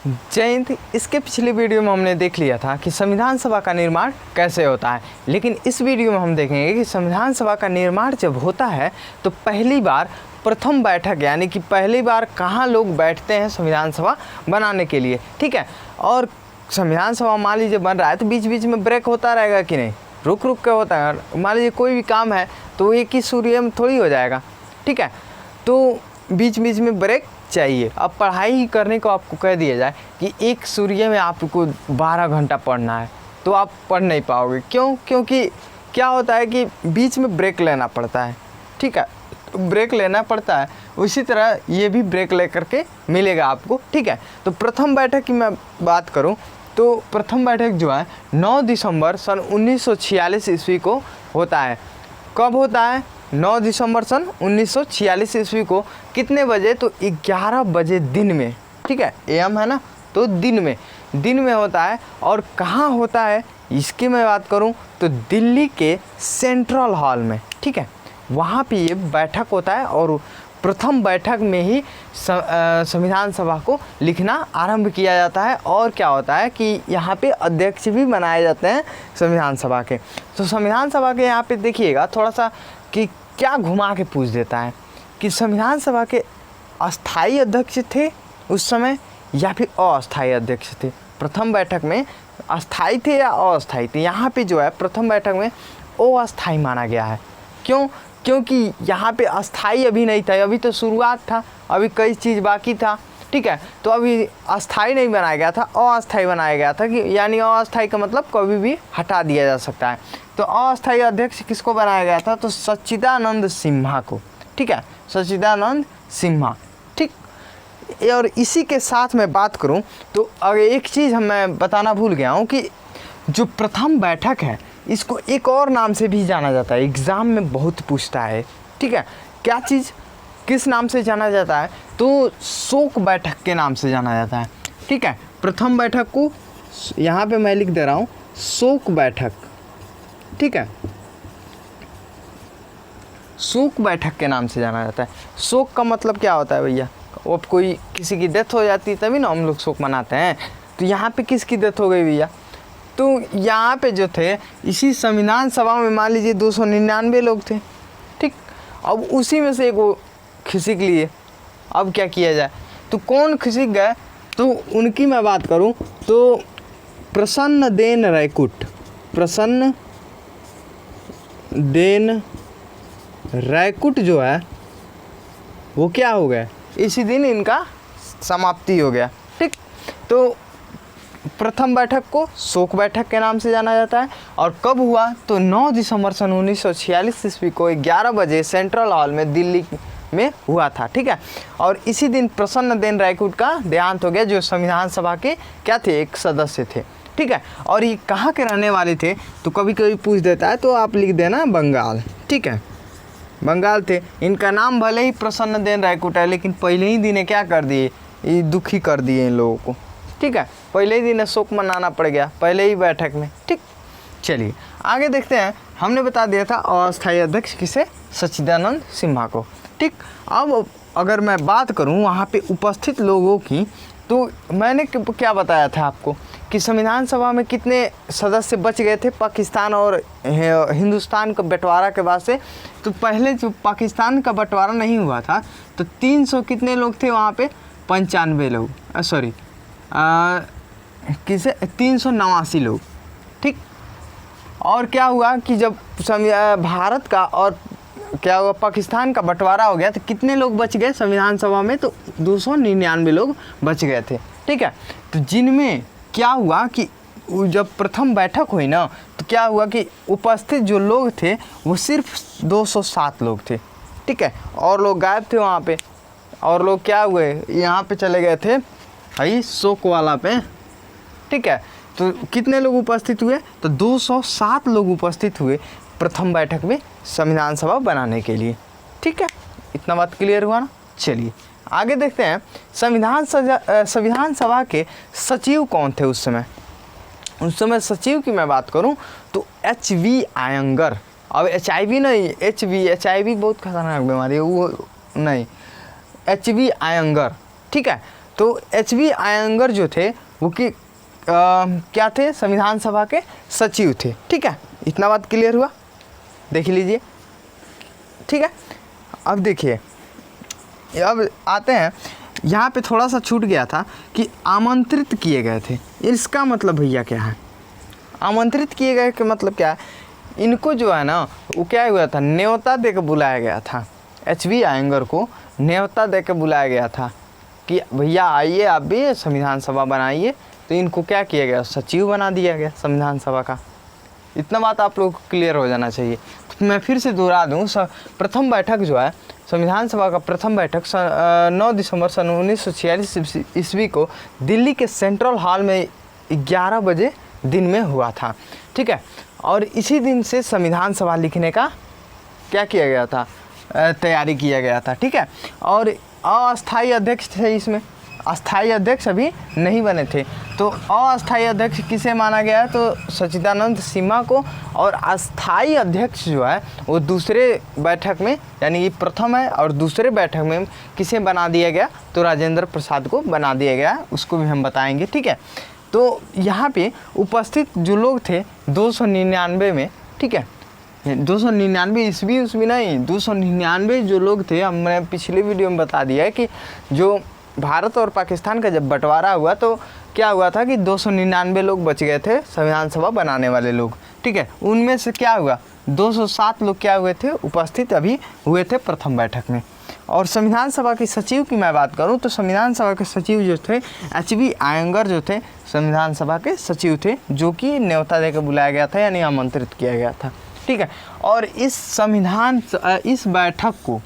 जय हिंद। इसके पिछले वीडियो में हमने देख लिया था कि संविधान सभा का निर्माण कैसे होता है, लेकिन इस वीडियो में हम देखेंगे कि संविधान सभा का निर्माण जब होता है तो पहली बार प्रथम बैठक यानी कि पहली बार कहाँ लोग बैठते हैं संविधान सभा बनाने के लिए। ठीक है, और संविधान सभा मान लीजिए बन रहा है तो बीच बीच में ब्रेक होता रहेगा कि नहीं, रुक रुक के होता है। मान लीजिए कोई भी काम है तो एक ही सूर्य में थोड़ी हो जाएगा। ठीक है, तो बीच बीच में ब्रेक चाहिए। अब पढ़ाई करने को आपको कह दिया जाए कि एक सूर्य में आपको 12 घंटा पढ़ना है तो आप पढ़ नहीं पाओगे। क्यों? क्योंकि क्या होता है कि बीच में ब्रेक लेना पड़ता है। ठीक है, ब्रेक लेना पड़ता है, उसी तरह ये भी ब्रेक ले करके मिलेगा आपको। ठीक है, तो प्रथम बैठक की मैं बात करूं तो प्रथम बैठक जो है 9 दिसंबर सन 1946 ईस्वी को होता है। कब होता है? 9 दिसंबर सन 1946 ईस्वी को। कितने बजे? तो 11 बजे दिन में। ठीक है, एम है ना, तो दिन में होता है। और कहाँ होता है इसकी मैं बात करूं तो दिल्ली के सेंट्रल हॉल में। ठीक है, वहाँ पे ये बैठक होता है और प्रथम बैठक में ही संविधान सभा को लिखना आरंभ किया जाता है। और क्या होता है कि यहाँ पे अध्यक्ष भी बनाए जाते हैं संविधान सभा के। तो संविधान सभा के यहाँ पे देखिएगा थोड़ा सा कि क्या घुमा के पूछ देता है कि संविधान सभा के अस्थाई अध्यक्ष थे उस समय या फिर अस्थाई अध्यक्ष थे। प्रथम बैठक में अस्थाई थे या अस्थाई थे? यहाँ पे जो है प्रथम बैठक में अस्थाई माना गया है। क्यों? क्योंकि यहाँ पे अस्थाई अभी नहीं था, अभी तो शुरुआत था, अभी कई चीज़ बाकी था। ठीक है, तो अभी अस्थाई नहीं बनाया गया था, अस्थाई बनाया गया था कि यानी अस्थाई का मतलब कभी भी हटा दिया जा सकता है। तो अस्थाई अध्यक्ष किसको बनाया गया था? तो सच्चिदानंद सिन्हा को। ठीक है, सच्चिदानंद सिन्हा। ठीक, और इसी के साथ मैं बात करूं तो अगर एक चीज़ मैं बताना भूल गया हूं कि जो प्रथम बैठक है इसको एक और नाम से भी जाना जाता है, एग्ज़ाम में बहुत पूछता है। ठीक है, क्या चीज़, किस नाम से जाना जाता है? तो शोक बैठक के नाम से जाना जाता है। ठीक है, प्रथम बैठक को यहाँ पे मैं लिख दे रहा हूँ शोक बैठक। ठीक है, शोक बैठक के नाम से जाना जाता है। शोक का मतलब क्या होता है भैया? अब कोई किसी की डेथ हो जाती है तभी ना हम लोग शोक मनाते हैं। तो यहाँ पे किसकी डेथ हो गई भैया? तो यहाँ पे जो थे इसी संविधान सभा में मान लीजिए 299 लोग थे। ठीक, अब उसी में से एक वो खिसक लिए। अब क्या किया जाए? तो कौन खिसक गए? तो उनकी मैं बात करूं तो प्रसन्नदेन रायकुट। प्रसन्नदेन रायकुट जो है वो क्या हो गया? इसी दिन इनका समाप्ति हो गया। ठीक, तो प्रथम बैठक को शोक बैठक के नाम से जाना जाता है। और कब हुआ? तो 9 दिसंबर सन 1946 ईस्वी को 11 बजे सेंट्रल हॉल में दिल्ली में हुआ था। ठीक है, और इसी दिन प्रसन्नदेन रायकुट का देहांत हो गया, जो संविधान सभा के क्या थे? एक सदस्य थे। ठीक है, और ये कहाँ के रहने वाले थे? तो कभी कभी पूछ देता है तो आप लिख देना बंगाल। ठीक है, बंगाल थे। इनका नाम भले ही प्रसन्नदेन रायकुट है, लेकिन पहले ही दिन क्या कर दिए? ये दुखी कर दिए इन लोगों को। ठीक है, पहले ही दिन शोक मनाना पड़ गया, पहले ही बैठक में। ठीक, चलिए आगे देखते हैं। हमने बता दिया था अस्थाई अध्यक्ष किसे? सच्चिदानंद सिन्हा को। ठीक, अब अगर मैं बात करूं वहाँ पे उपस्थित लोगों की, तो मैंने क्या बताया था आपको कि संविधान सभा में कितने सदस्य बच गए थे पाकिस्तान और हिंदुस्तान का बंटवारा के बाद से। तो पहले जो पाकिस्तान का बंटवारा नहीं हुआ था तो 300 कितने लोग थे वहाँ पे? 95 लोग, सॉरी किसे? 389 लोग। ठीक, और क्या हुआ कि जब भारत का और क्या हुआ पाकिस्तान का बंटवारा हो गया तो कितने लोग बच गए संविधान सभा में? तो 299 लोग बच गए थे। ठीक है, तो जिनमें क्या हुआ कि जब प्रथम बैठक हुई ना तो क्या हुआ कि उपस्थित जो लोग थे वो सिर्फ 207 लोग थे। ठीक है, और लोग गायब थे वहाँ पे, और लोग क्या हुए? यहाँ पे चले गए थे भाई शोक वाला पे। ठीक है, तो कितने लोग उपस्थित हुए? तो 207 लोग उपस्थित हुए प्रथम बैठक में संविधान सभा बनाने के लिए। ठीक है, इतना बात क्लियर हुआ ना? चलिए आगे देखते हैं। संविधान सभा के सचिव कौन थे उस समय? उस समय सचिव की मैं बात करूं तो HIV आयंगर। अब HIV नहीं, HIV बहुत खतरनाक बीमारी है, वो नहीं, HIV आयंगर। ठीक है, तो HB आयंगर जो थे वो क्या थे, संविधान सभा के सचिव थे। ठीक है, इतना बात क्लियर हुआ, देख लीजिए। ठीक है, अब देखिए, अब आते हैं यहाँ पे थोड़ा सा छूट गया था कि आमंत्रित किए गए थे। इसका मतलब भैया क्या है, आमंत्रित किए गए का मतलब क्या है, इनको जो है ना वो क्या हुआ था, न्योता दे के बुलाया गया था। HB आयंगर को न्योता दे के बुलाया गया था कि भैया आइए आप भी संविधान सभा बनाइए। तो इनको क्या किया गया, सचिव बना दिया गया संविधान सभा का। इतना बात आप लोग को क्लियर हो जाना चाहिए। तो मैं फिर से दोहरा दूँ, प्रथम बैठक जो है संविधान सभा का प्रथम बैठक 9 दिसंबर सन 1946 ईस्वी को दिल्ली के सेंट्रल हॉल में 11 बजे दिन में हुआ था। ठीक है, और इसी दिन से संविधान सभा लिखने का क्या किया गया था, तैयारी किया गया था। ठीक है, और अस्थायी अध्यक्ष थे, इसमें अस्थायी अध्यक्ष अभी नहीं बने थे। तो अस्थायी अध्यक्ष किसे माना गया है, तो सच्चिदानंद सिन्हा को, और अस्थायी अध्यक्ष जो है वो दूसरे बैठक में, यानी कि प्रथम है और दूसरे बैठक में किसे बना दिया गया, तो राजेंद्र प्रसाद को बना दिया गया, उसको भी हम बताएंगे। ठीक है, तो यहाँ पे उपस्थित जो लोग थे 299 में, ठीक है, 299 ईस्वी नहीं, 299 जो लोग थे, हमने पिछले वीडियो में बता दिया है कि जो भारत और पाकिस्तान का जब बंटवारा हुआ तो क्या हुआ था कि 299 लोग बच गए थे संविधान सभा बनाने वाले लोग। ठीक है, उनमें से क्या हुआ, 207 लोग क्या हुए थे, उपस्थित अभी हुए थे प्रथम बैठक में। और संविधान सभा के सचिव की मैं बात करूं तो संविधान सभा के सचिव जो थे HB आयंगर जो थे संविधान सभा के सचिव थे, जो कि न्योता देकर बुलाया गया था, यानी आमंत्रित किया गया था। ठीक है, और इस बैठक को,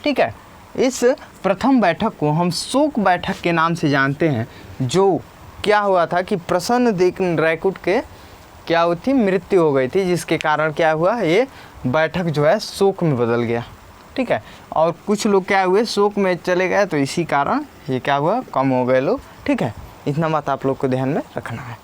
ठीक है, इस प्रथम बैठक को हम शोक बैठक के नाम से जानते हैं। जो क्या हुआ था कि प्रसन्न देव रैकुट के क्या हुई थी, मृत्यु हो गई थी, जिसके कारण क्या हुआ, ये बैठक जो है शोक में बदल गया। ठीक है, और कुछ लोग क्या हुए, शोक में चले गए, तो इसी कारण ये क्या हुआ, कम हो गए लोग। ठीक है, इतना बात आप लोग को ध्यान में रखना है।